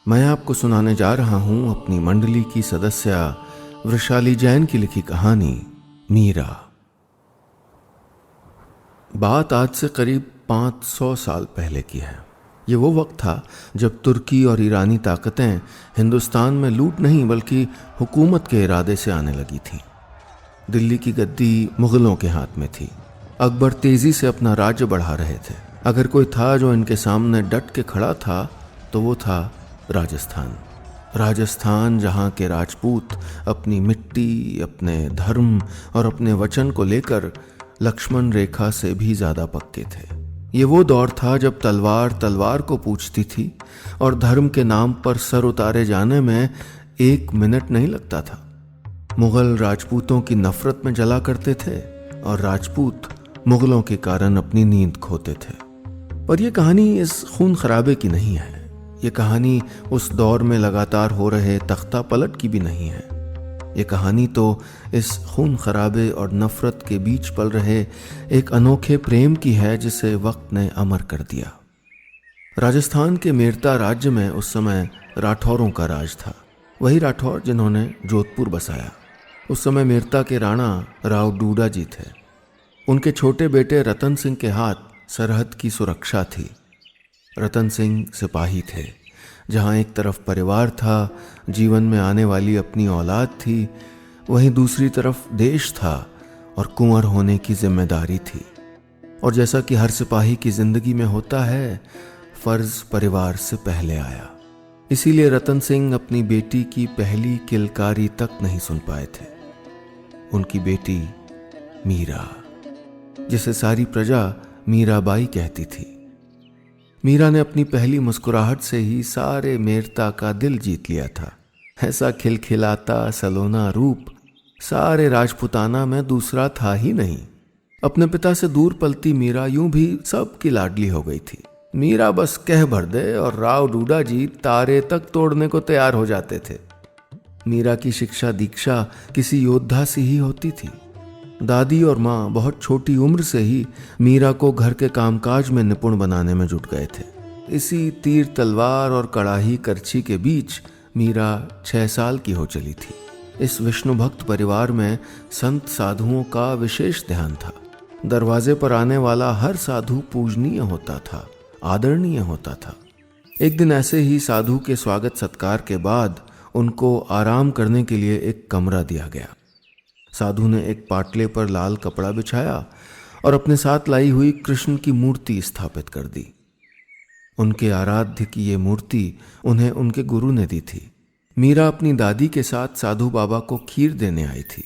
मैं आपको सुनाने जा रहा हूं अपनी मंडली की सदस्य वृषाली जैन की लिखी कहानी मीरा। बात आज से करीब 500 साल पहले की है। ये वो वक्त था जब तुर्की और ईरानी ताकतें हिंदुस्तान में लूट नहीं बल्कि हुकूमत के इरादे से आने लगी थी। दिल्ली की गद्दी मुगलों के हाथ में थी। अकबर तेजी से अपना राज्य बढ़ा रहे थे। अगर कोई था जो इनके सामने डट के खड़ा था तो वो था राजस्थान, जहाँ के राजपूत अपनी मिट्टी, अपने धर्म और अपने वचन को लेकर लक्ष्मण रेखा से भी ज्यादा पक्के थे। ये वो दौर था जब तलवार तलवार को पूछती थी और धर्म के नाम पर सर उतारे जाने में 1 मिनट नहीं लगता था। मुगल राजपूतों की नफरत में जला करते थे और राजपूत मुगलों के कारण अपनी नींद खोते थे। पर यह कहानी इस खून खराबे की नहीं है। ये कहानी उस दौर में लगातार हो रहे तख्ता पलट की भी नहीं है। ये कहानी तो इस खून खराबे और नफरत के बीच पल रहे एक अनोखे प्रेम की है जिसे वक्त ने अमर कर दिया। राजस्थान के मेरता राज्य में उस समय राठौरों का राज था। वही राठौर जिन्होंने जोधपुर बसाया। उस समय मेरता के राणा राव डूडा जी थे। उनके छोटे बेटे रतन सिंह के हाथ सरहद की सुरक्षा थी। रतन सिंह सिपाही थे। जहाँ एक तरफ परिवार था, जीवन में आने वाली अपनी औलाद थी, वहीं दूसरी तरफ देश था और कुंवर होने की जिम्मेदारी थी। और जैसा कि हर सिपाही की जिंदगी में होता है, फर्ज परिवार से पहले आया। इसीलिए रतन सिंह अपनी बेटी की पहली किलकारी तक नहीं सुन पाए थे। उनकी बेटी मीरा, जिसे सारी प्रजा मीराबाई कहती थी। मीरा ने अपनी पहली मुस्कुराहट से ही सारे मेरता का दिल जीत लिया था। ऐसा खिलखिलाता सलोना रूप सारे राजपुताना में दूसरा था ही नहीं। अपने पिता से दूर पलती मीरा यूं भी सबकी लाडली हो गई थी। मीरा बस कह भर दे और राव डूडा जी तारे तक तोड़ने को तैयार हो जाते थे। मीरा की शिक्षा दीक्षा किसी योद्धा सी ही होती थी। दादी और माँ बहुत छोटी उम्र से ही मीरा को घर के कामकाज में निपुण बनाने में जुट गए थे। इसी तीर तलवार और कड़ाही करछी के बीच मीरा 6 साल की हो चली थी। इस विष्णु भक्त परिवार में संत साधुओं का विशेष ध्यान था। दरवाजे पर आने वाला हर साधु पूजनीय होता था, आदरणीय होता था। एक दिन ऐसे ही साधु के स्वागत सत्कार के बाद उनको आराम करने के लिए एक कमरा दिया गया। साधु ने एक पाटले पर लाल कपड़ा बिछाया और अपने साथ लाई हुई कृष्ण की मूर्ति स्थापित कर दी। उनके आराध्य की ये मूर्ति उन्हें उनके गुरु ने दी थी। मीरा अपनी दादी के साथ साधु बाबा को खीर देने आई थी।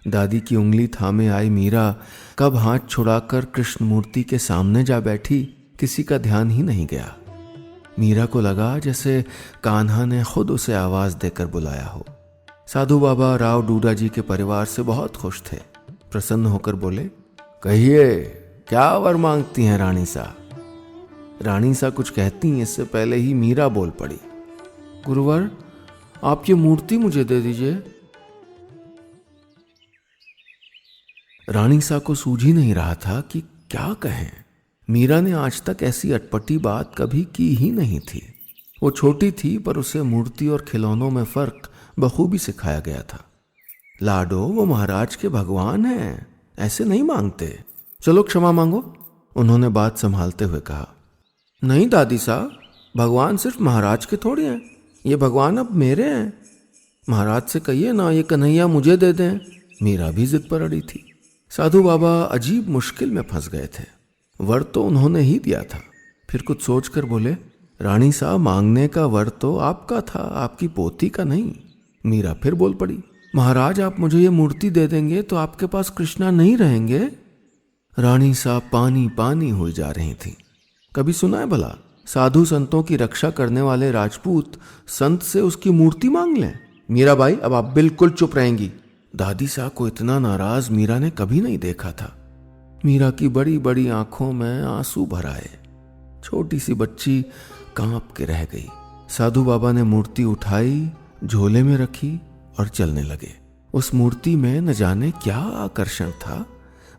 दादी की उंगली थामे आई मीरा कब हाथ छुड़ाकर कृष्ण मूर्ति के सामने जा बैठी, किसी का ध्यान ही नहीं गया। मीरा को लगा जैसे कान्हा ने खुद उसे आवाज देकर बुलाया हो। साधु बाबा राव डूडा जी के परिवार से बहुत खुश थे। प्रसन्न होकर बोले, कहिए क्या वर मांगती हैं रानी सा। रानी सा कुछ कहती इससे पहले ही मीरा बोल पड़ी, गुरुवर आप ये मूर्ति मुझे दे दीजिए। रानी सा को सूझ ही नहीं रहा था कि क्या कहें। मीरा ने आज तक ऐसी अटपटी बात कभी की ही नहीं थी। वो छोटी थी पर उसे मूर्ति और खिलौनों में फर्क बखूबी सिखाया गया था। लाडो वो महाराज के भगवान हैं, ऐसे नहीं मांगते। चलो क्षमा मांगो, उन्होंने बात संभालते हुए कहा। नहीं दादी साहब, भगवान सिर्फ महाराज के थोड़ी हैं, ये भगवान अब मेरे हैं। महाराज से कहिए ना ये कन्हैया मुझे दे दें। मीरा भी जिद पर अड़ी थी। साधु बाबा अजीब मुश्किल में फंस गए थे। वर तो उन्होंने ही दिया था। फिर कुछ सोचकर बोले, रानी साहब मांगने का वर तो आपका था, आपकी पोती का नहीं। मीरा फिर बोल पड़ी, महाराज आप मुझे ये मूर्ति दे देंगे तो आपके पास कृष्णा नहीं रहेंगे। रानी साहब पानी पानी हुई जा रही थी। कभी सुना है भला साधु संतों की रक्षा करने वाले राजपूत संत से उसकी मूर्ति मांग लें? मीराबाई अब आप बिल्कुल चुप रहेंगी। दादी साहब को इतना नाराज मीरा ने कभी नहीं देखा था। मीरा की बड़ी बड़ी आंखों में आंसू भर आए। छोटी सी बच्ची कांप के रह गई। साधु बाबा ने मूर्ति उठाई, झोले में रखी और चलने लगे। उस मूर्ति में न जाने क्या आकर्षण था।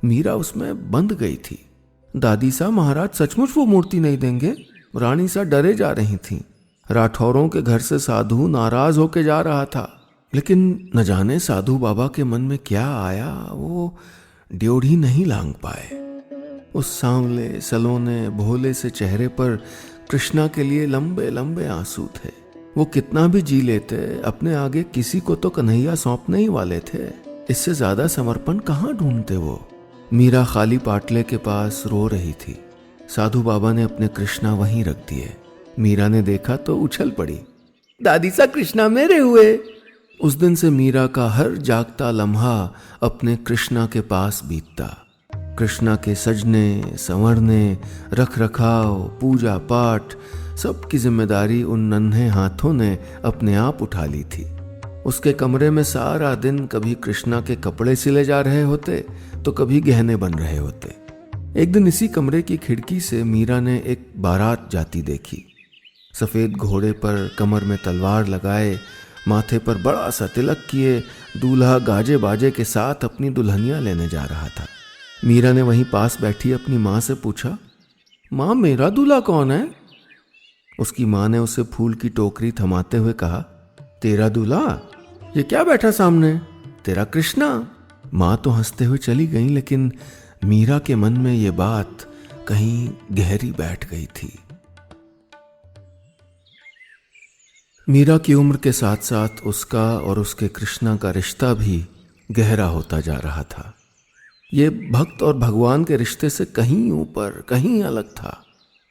मीरा उसमें बंध गई थी। दादी साहब महाराज सचमुच वो मूर्ति नहीं देंगे? रानी सा डरे जा रही थी। राठौरों के घर से साधु नाराज होके जा रहा था, लेकिन न जाने साधु बाबा के मन में क्या आया, वो ड्योढ़ी नहीं लांग पाए। उस सांवले सलोने भोले से चेहरे पर कृष्णा के लिए लंबे लंबे आंसू थे। वो कितना भी जी लेते, अपने आगे किसी को तो कन्हैया सौंपने ही वाले थे। इससे ज्यादा समर्पण कहाँ ढूंढते वो। मीरा खाली पाटले के पास रो रही थी। साधु बाबा ने अपने कृष्णा वहीं रख दिए। मीरा ने देखा तो उछल पड़ी, दादी सा कृष्णा मेरे हुए। उस दिन से मीरा का हर जागता लम्हा अपने कृष्णा के पास बीतता। कृष्णा के सजने संवरने, रख रखाव, पूजा पाठ, सब की जिम्मेदारी उन नन्हे हाथों ने अपने आप उठा ली थी। उसके कमरे में सारा दिन कभी कृष्णा के कपड़े सिले जा रहे होते तो कभी गहने बन रहे होते। एक दिन इसी कमरे की खिड़की से मीरा ने एक बारात जाती देखी। सफेद घोड़े पर कमर में तलवार लगाए, माथे पर बड़ा सा तिलक किए, दूल्हा गाजे बाजे के साथ अपनी दुल्हनिया लेने जा रहा था। मीरा ने वहीं पास बैठी अपनी माँ से पूछा, माँ मेरा दूल्हा कौन है? उसकी माँ ने उसे फूल की टोकरी थमाते हुए कहा, तेरा दूल्हा? ये क्या बैठा सामने? तेरा कृष्णा। माँ तो हंसते हुए चली गई, लेकिन मीरा के मन में ये बात कहीं गहरी बैठ गई थी। मीरा की उम्र के साथ साथ उसका और उसके कृष्णा का रिश्ता भी गहरा होता जा रहा था। ये भक्त और भगवान के रिश्ते से कहीं ऊपर, कहीं अलग था।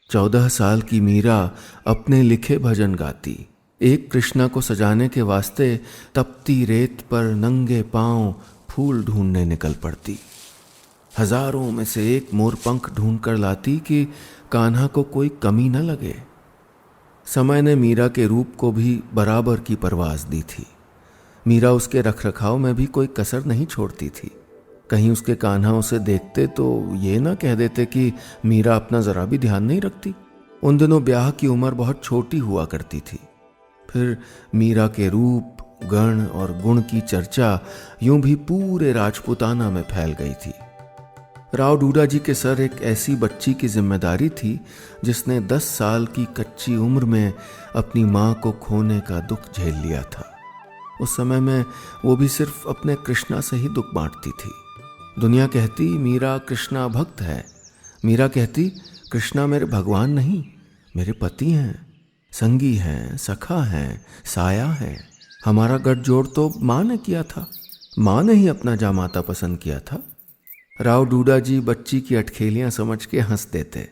14 साल की मीरा अपने लिखे भजन गाती, एक कृष्णा को सजाने के वास्ते तपती रेत पर नंगे पांव फूल ढूंढने निकल पड़ती। हजारों में से एक मोरपंख ढूंढ कर लाती कि कान्हा को कोई कमी न लगे। समय ने मीरा के रूप को भी बराबर की परवाज दी थी। मीरा उसके रखरखाव में भी कोई कसर नहीं छोड़ती थी। कहीं उसके कान्हा उसे देखते तो ये ना कह देते कि मीरा अपना जरा भी ध्यान नहीं रखती। उन दिनों ब्याह की उम्र बहुत छोटी हुआ करती थी। फिर मीरा के रूप, गण और गुण की चर्चा यूं भी पूरे राजपुताना में फैल गई थी। राव डूडा जी के सर एक ऐसी बच्ची की जिम्मेदारी थी जिसने 10 साल की कच्ची उम्र में अपनी माँ को खोने का दुख झेल लिया था। उस समय में वो भी सिर्फ अपने कृष्णा से ही दुख बांटती थी। दुनिया कहती मीरा कृष्णा भक्त है। मीरा कहती कृष्णा मेरे भगवान नहीं, मेरे पति हैं, संगी हैं, सखा हैं, साया है। हमारा गठजोड़ तो माँ ने किया था, माँ ने ही अपना जामाता पसंद किया था। राव डूडा जी बच्ची की अटखेलियां समझ के हंस देते,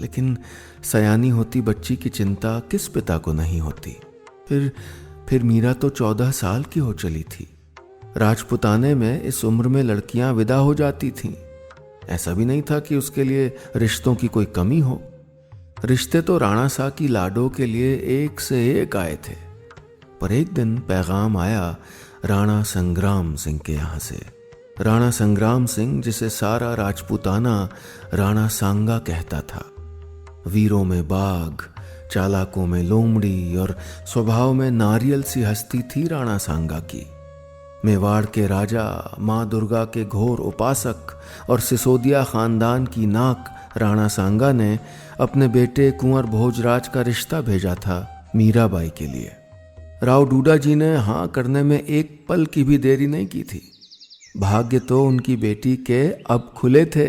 लेकिन सयानी होती बच्ची की चिंता किस पिता को नहीं होती। फिर मीरा तो 14 साल की हो चली थी। राजपुताने में इस उम्र में लड़कियां विदा हो जाती थीं। ऐसा भी नहीं था कि उसके लिए रिश्तों की कोई कमी हो। रिश्ते तो राणा सा की लाडो के लिए एक से एक आए थे। पर एक दिन पैगाम आया राणा संग्राम सिंह के यहाँ से। राणा संग्राम सिंह, जिसे सारा राजपुताना राणा सांगा कहता था। वीरों में बाघ, चालाकों में लोमड़ी और स्वभाव में नारियल सी हस्ती थी राणा सांगा की। मेवाड़ के राजा, माँ दुर्गा के घोर उपासक और सिसोदिया खानदान की नाक राणा सांगा ने अपने बेटे कुंवर भोजराज का रिश्ता भेजा था मीराबाई के लिए। राव डूडा जी ने हाँ करने में एक पल की भी देरी नहीं की थी। भाग्य तो उनकी बेटी के अब खुले थे।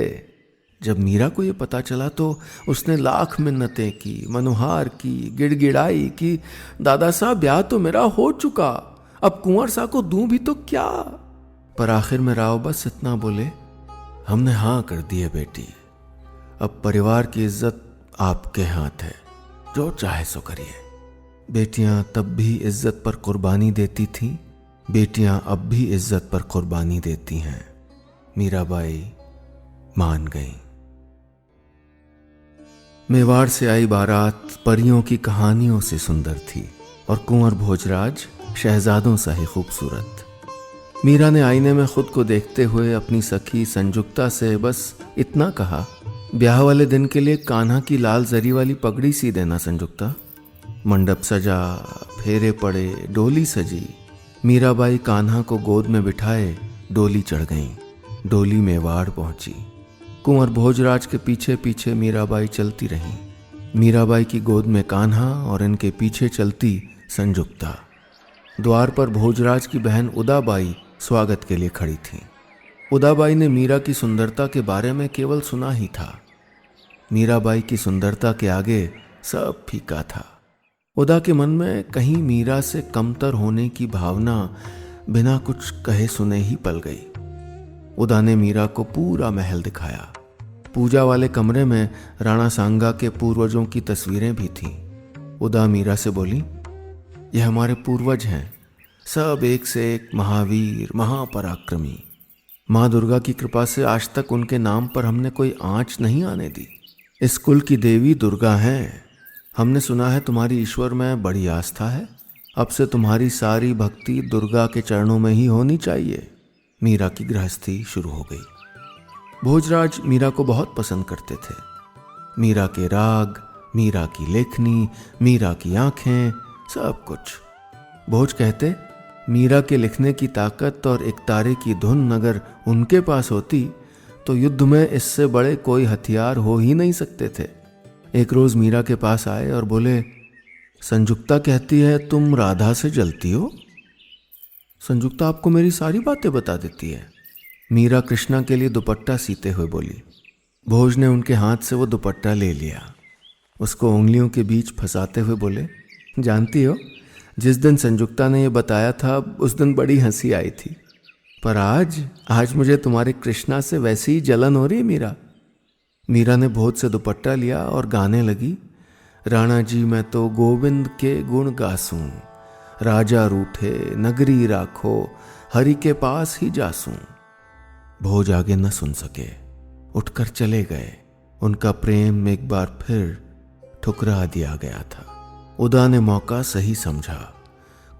जब मीरा को ये पता चला तो उसने लाख मिन्नतें की, मनुहार की, गिड़गिड़ाई कि दादा साहब ब्याह तो मेरा हो चुका, अब कुंवर सा को दूं भी तो क्या। पर आखिर में राव बस इतना बोले, हमने हाँ कर दी है बेटी, अब परिवार की इज्जत आपके हाथ है, जो चाहे सो करिए। बेटियां तब भी इज्जत पर कुर्बानी देती थीं, बेटियां अब भी इज्जत पर कुर्बानी देती हैं। मीराबाई मान गई। मेवाड़ से आई बारात परियों की कहानियों से सुंदर थी और कुंवर भोजराज शहजादों सा ही खूबसूरत। मीरा ने आईने में खुद को देखते हुए अपनी सखी संजुक्ता से बस इतना कहा, ब्याह वाले दिन के लिए कान्हा की लाल जरी वाली पगड़ी सी देना संजुक्ता। मंडप सजा, फेरे पड़े, डोली सजी। मीराबाई कान्हा को गोद में बिठाए डोली चढ़ गईं। डोली मेवाड़ पहुंची। कुंवर भोजराज के पीछे पीछे मीराबाई चलती रहीं। मीराबाई की गोद में कान्हा और इनके पीछे चलती संजुक्ता। द्वार पर भोजराज की बहन उदाबाई स्वागत के लिए खड़ी थी। उदाबाई ने मीरा की सुंदरता के बारे में केवल सुना ही था। मीराबाई की सुंदरता के आगे सब फीका था। उदा के मन में कहीं मीरा से कमतर होने की भावना बिना कुछ कहे सुने ही पल गई। उदा ने मीरा को पूरा महल दिखाया। पूजा वाले कमरे में राणा सांगा के पूर्वजों की तस्वीरें भी थीं। उदा मीरा से बोली, यह हमारे पूर्वज हैं, सब एक से एक महावीर महापराक्रमी। माँ दुर्गा की कृपा से आज तक उनके नाम पर हमने कोई आंच नहीं आने दी। इस कुल की देवी दुर्गा हैं। हमने सुना है तुम्हारी ईश्वर में बड़ी आस्था है। अब से तुम्हारी सारी भक्ति दुर्गा के चरणों में ही होनी चाहिए। मीरा की गृहस्थी शुरू हो गई। भोजराज मीरा को बहुत पसंद करते थे। मीरा के राग, मीरा की लेखनी, मीरा की आंखें, सब कुछ। भोज कहते, मीरा के लिखने की ताकत और एक तारे की धुन अगर उनके पास होती तो युद्ध में इससे बड़े कोई हथियार हो ही नहीं सकते थे। एक रोज मीरा के पास आए और बोले, संजुक्ता कहती है तुम राधा से जलती हो। संजुक्ता आपको मेरी सारी बातें बता देती है। मीरा कृष्णा के लिए दुपट्टा सीते हुए बोली। भोज ने उनके हाथ से वो दुपट्टा ले लिया। उसको उंगलियों के बीच फंसाते हुए बोले, जानती हो, जिस दिन संजुक्ता ने ये बताया था उस दिन बड़ी हंसी आई थी, पर आज मुझे तुम्हारे कृष्णा से वैसी ही जलन हो रही है मीरा। मीरा ने भोज से दुपट्टा लिया और गाने लगी, राणा जी मैं तो गोविंद के गुण गासूं, राजा रूठे नगरी राखो, हरि के पास ही जासूं। भोज आगे न सुन सके, उठकर चले गए। उनका प्रेम एक बार फिर ठुकरा दिया गया था। उदा ने मौका सही समझा।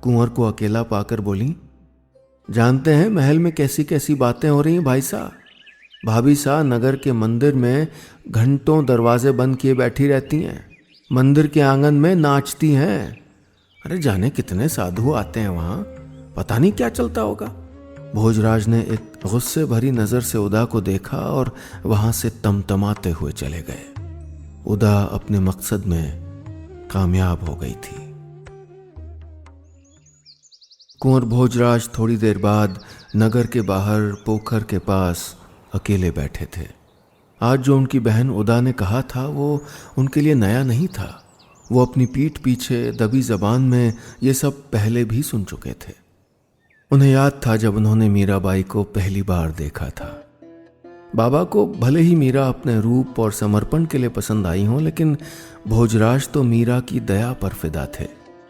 कुंवर को अकेला पाकर बोली, जानते हैं महल में कैसी कैसी बातें हो रही हैं भाई साहब। भाभी साहब नगर के मंदिर में घंटों दरवाजे बंद किए बैठी रहती हैं, मंदिर के आंगन में नाचती हैं। अरे जाने कितने साधु आते हैं वहां, पता नहीं क्या चलता होगा। भोजराज ने एक गुस्से भरी नजर से उदा को देखा और वहां से तमतमाते हुए चले गए। उदा अपने मकसद में कामयाब हो गई थी। कुंवर भोजराज थोड़ी देर बाद नगर के बाहर पोखर के पास अकेले बैठे थे। आज जो उनकी बहन उदा ने कहा था वो उनके लिए नया नहीं था। वो अपनी पीठ पीछे दबी जबान में ये सब पहले भी सुन चुके थे। उन्हें याद था जब उन्होंने मीराबाई को पहली बार देखा था। बाबा को भले ही मीरा अपने रूप और समर्पण के लिए पसंद आई हो, लेकिन भोजराज तो मीरा की दया पर फिदा थे।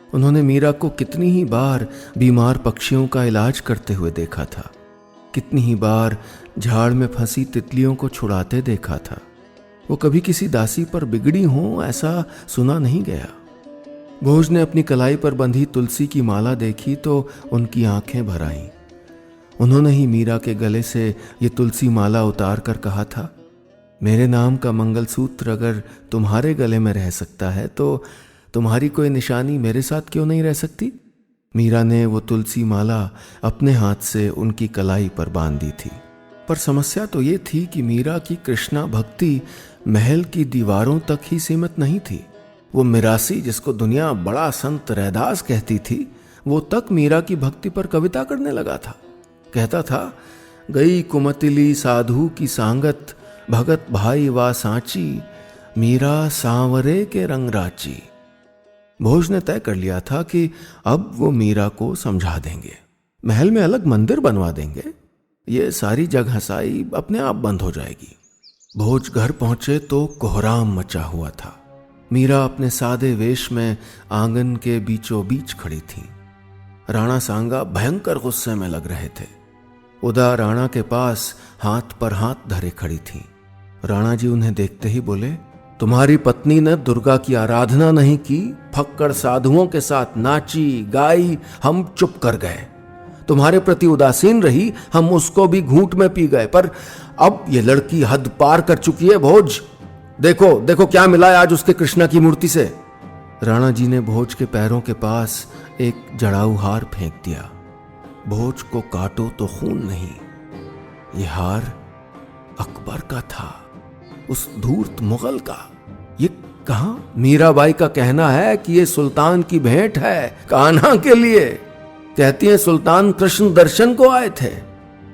उन्होंने मीरा को कितनी ही बार बीमार पक्षियों का इलाज करते हुए देखा था, कितनी ही बार झाड़ में फंसी तितलियों को छुड़ाते देखा था। वो कभी किसी दासी पर बिगड़ी हो ऐसा सुना नहीं गया। भोज ने अपनी कलाई पर बंधी तुलसी की माला देखी तो उनकी आंखें भर आईं। उन्होंने ही मीरा के गले से ये तुलसी माला उतार कर कहा था, मेरे नाम का मंगलसूत्र अगर तुम्हारे गले में रह सकता है तो तुम्हारी कोई निशानी मेरे साथ क्यों नहीं रह सकती। मीरा ने वो तुलसी माला अपने हाथ से उनकी कलाई पर बांध दी थी। पर समस्या तो ये थी कि मीरा की कृष्णा भक्ति महल की दीवारों तक ही सीमित नहीं थी। वो मिरासी, जिसको दुनिया बड़ा संत रैदास कहती थी, वो तक मीरा की भक्ति पर कविता करने लगा था। कहता था, गई कुमतिली साधु की सांगत, भगत भाई वा सांची, मीरा सांवरे के रंग राची। भोज ने तय कर लिया था कि अब वो मीरा को समझा देंगे, महल में अलग मंदिर बनवा देंगे, ये सारी जग हंसाई अपने आप बंद हो जाएगी। भोज घर पहुंचे तो कोहराम मचा हुआ था। मीरा अपने सादे वेश में आंगन के बीचों बीच खड़ी थी। राणा सांगा भयंकर गुस्से में लग रहे थे। उदा राणा के पास हाथ पर हाथ धरे खड़ी थी। राणा जी उन्हें देखते ही बोले, तुम्हारी पत्नी ने दुर्गा की आराधना नहीं की, फक्कड़ साधुओं के साथ नाची गाई, हम चुप कर गए। तुम्हारे प्रति उदासीन रही, हम उसको भी घूंट में पी गए, पर अब ये लड़की हद पार कर चुकी है। भोज देखो देखो क्या मिला है आज उसके कृष्णा की मूर्ति से। राणा जी ने भोज के पैरों के पास एक जड़ाऊ हार फेंक दिया। भोज को काटो तो खून नहीं, ये हार अकबर का था, उस धूर्त मुगल का। ये कहा, मीराबाई का कहना है कि ये सुल्तान की भेंट है कान्हा के लिए। कहती है सुल्तान कृष्ण दर्शन को आए थे।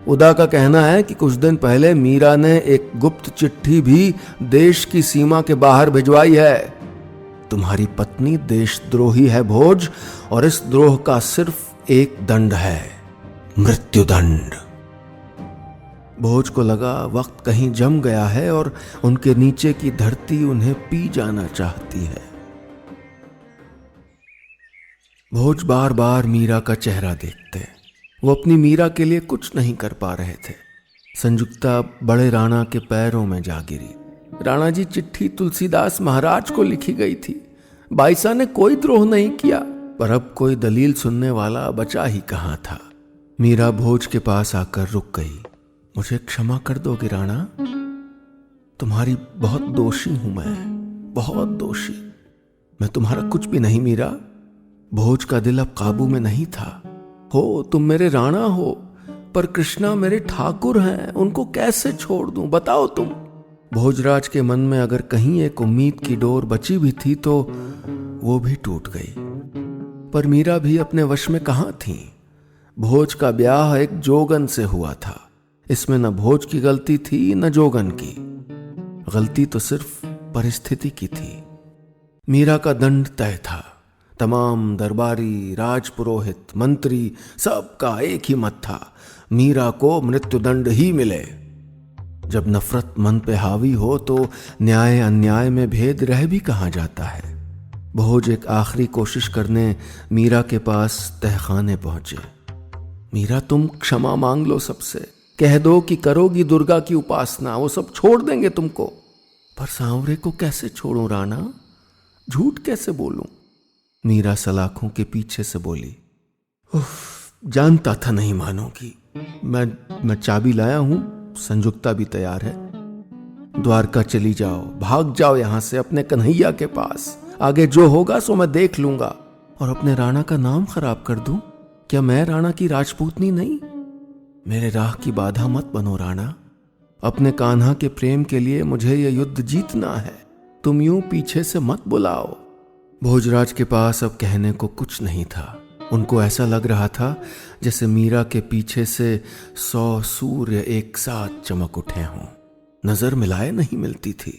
उदा का कहना है कि कुछ दिन पहले मीरा ने एक गुप्त चिट्ठी भी देश की सीमा के बाहर भिजवाई है। तुम्हारी पत्नी देशद्रोही है भोज, और इस द्रोह का सिर्फ एक दंड है, मृत्युदंड। भोज को लगा वक्त कहीं जम गया है और उनके नीचे की धरती उन्हें पी जाना चाहती है। भोज बार बार मीरा का चेहरा देखते। वो अपनी मीरा के लिए कुछ नहीं कर पा रहे थे। संजुक्ता बड़े राणा के पैरों में जा गिरी। राणा जी, चिट्ठी तुलसीदास महाराज को लिखी गई थी। बाईसा ने कोई द्रोह नहीं किया, पर अब कोई दलील सुनने वाला बचा ही कहां था। मीरा भोज के पास आकर रुक गई। मुझे क्षमा कर दोगे राणा? तुम्हारी बहुत दोषी हूं मैं, बहुत दोषी। मैं तुम्हारा कुछ भी नहीं मीरा। भोज का दिल अब काबू में नहीं था। हो तुम मेरे राणा हो, पर कृष्णा मेरे ठाकुर हैं, उनको कैसे छोड़ दूं बताओ तुम। भोजराज के मन में अगर कहीं एक उम्मीद की डोर बची भी थी तो वो भी टूट गई। पर मीरा भी अपने वश में कहां थी। भोज का ब्याह एक जोगन से हुआ था। इसमें न भोज की गलती थी न जोगन की। गलती तो सिर्फ परिस्थिति की थी। मीरा का दंड तय था। तमाम दरबारी, राजपुरोहित, मंत्री, सबका एक ही मत था, मीरा को मृत्युदंड ही मिले। जब नफरत मन पे हावी हो तो न्याय अन्याय में भेद रह भी कहां जाता है। भोज एक आखिरी कोशिश करने मीरा के पास तहखाने पहुंचे। मीरा, तुम क्षमा मांग लो सबसे, कह दो कि करोगी दुर्गा की उपासना, वो सब छोड़ देंगे तुमको। पर सांवरे को कैसे छोड़ूं राणा, झूठ कैसे बोलूं? मीरा सलाखों के पीछे से बोली। जानता था नहीं मानोगी। मैं चाबी लाया हूं, संजुक्ता भी तैयार है। द्वारका चली जाओ, भाग जाओ यहां से अपने कन्हैया के पास। आगे जो होगा सो मैं देख लूंगा। और अपने राणा का नाम खराब कर दूं? क्या मैं राणा की राजपूतनी नहीं? मेरे राह की बाधा मत बनो राणा। अपने कान्हा के प्रेम के लिए मुझे यह युद्ध जीतना है। तुम यूं पीछे से मत बुलाओ। भोजराज के पास अब कहने को कुछ नहीं था। उनको ऐसा लग रहा था जैसे मीरा के पीछे से 100 सूर्य एक साथ चमक उठे हों। नजर मिलाए नहीं मिलती थी।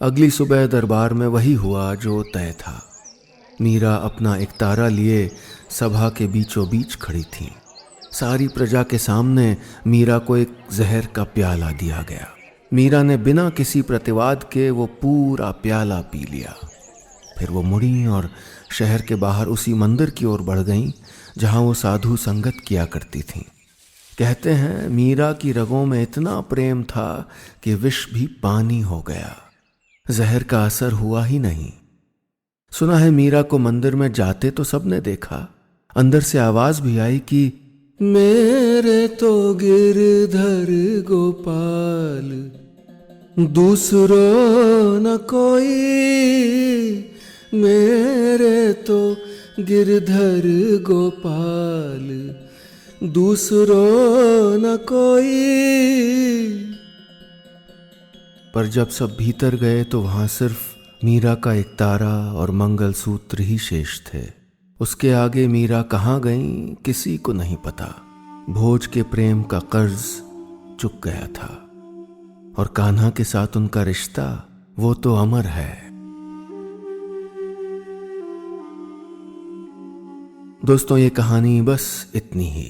अगली सुबह दरबार में वही हुआ जो तय था। मीरा अपना एक तारा लिए सभा के बीचों बीच खड़ी थी। सारी प्रजा के सामने मीरा को एक जहर का प्याला दिया गया। मीरा ने बिना किसी प्रतिवाद के वो पूरा प्याला पी लिया। फिर वो मुड़ी और शहर के बाहर उसी मंदिर की ओर बढ़ गईं जहां वो साधु संगत किया करती थीं। कहते हैं मीरा की रगों में इतना प्रेम था कि विष भी पानी हो गया। जहर का असर हुआ ही नहीं। सुना है मीरा को मंदिर में जाते तो सबने देखा। अंदर से आवाज भी आई कि मेरे तो गिरधर गोपाल दूसरो न कोई, मेरे तो गिरधर गोपाल दूसरो न कोई। पर जब सब भीतर गए तो वहां सिर्फ मीरा का एक तारा और मंगलसूत्र ही शेष थे। उसके आगे मीरा कहाँ गईं किसी को नहीं पता। भोज के प्रेम का कर्ज चुक गया था और कान्हा के साथ उनका रिश्ता वो तो अमर है। दोस्तों, ये कहानी बस इतनी ही।